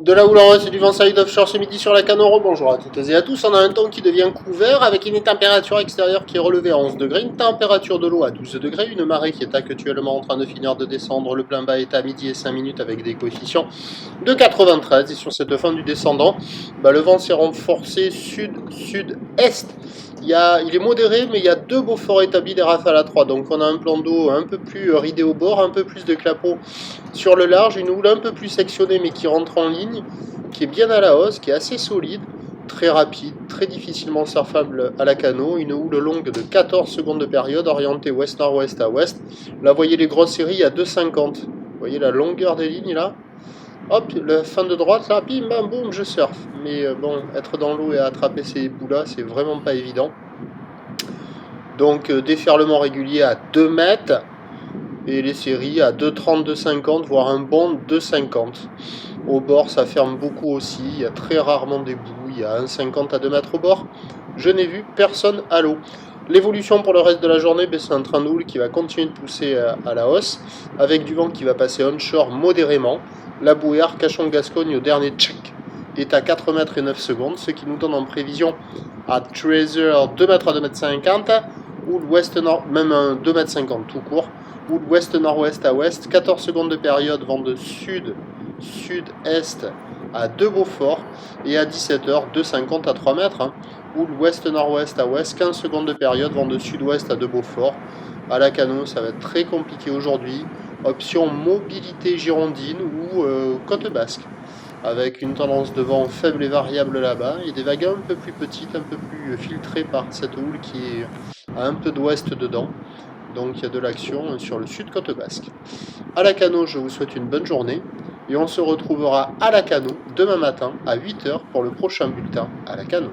De la houle en haut, c'est du vent side offshore ce midi sur la Canoro. Bonjour à toutes et à tous. On a un temps qui devient couvert avec une température extérieure qui est relevée à 11 degrés, une température de l'eau à 12 degrés, une marée qui est actuellement en train de finir de descendre. Le plein bas est à midi et 5 minutes avec des coefficients de 93. Et sur cette fin du descendant, le vent s'est renforcé sud-sud-est. Il est modéré, mais il y a deux beaux forts établis, des rafales à 3. Donc on a un plan d'eau un peu plus ridé au bord, un peu plus de clapots sur le large, une houle un peu plus sectionnée mais qui rentre en ligne, qui est bien à la hausse, qui est assez solide, très rapide, très difficilement surfable à la cano, une houle longue de 14 secondes de période, orientée ouest-nord-ouest à ouest. Là, vous voyez les grosses séries à 2,50. Vous voyez la longueur des lignes là. Hop, la fin de droite là, bim bam boum, je surfe. Mais bon, être dans l'eau et attraper ces bouts là, c'est vraiment pas évident. Donc déferlement régulier à 2 mètres. Et les séries à 2,30, 2,50, voire un bon 2,50. Au bord, ça ferme beaucoup aussi. Il y a très rarement des bouts. Il y a 1,50 à 2 mètres au bord. Je n'ai vu personne à l'eau. L'évolution pour le reste de la journée, c'est un train de houle qui va continuer de pousser à la hausse, avec du vent qui va passer onshore modérément. La bouée Arcachon-Gascogne au dernier check est à 4 mètres et 9 secondes, ce qui nous donne en prévision à 13h 2 mètres à 2 mètres 50, ou l'ouest-nord, même un 2 mètres 50 tout court, ou l'ouest-nord-ouest à ouest, 14 secondes de période, vent de sud-sud-est à 2 Beaufort, et à 17h 2,50 à 3 mètres, ou l'ouest-nord-ouest à ouest, 15 secondes de période, vent de sud-ouest à 2 Beaufort. À la cano, ça va être très compliqué aujourd'hui. Option mobilité girondine ou côte basque, avec une tendance de vent faible et variable là-bas, et des vagues un peu plus petites, un peu plus filtrées par cette houle qui est à un peu d'ouest dedans. Donc il y a de l'action sur le sud côte basque. À la cano, je vous souhaite une bonne journée, et on se retrouvera à la cano demain matin à 8h pour le prochain bulletin à la cano.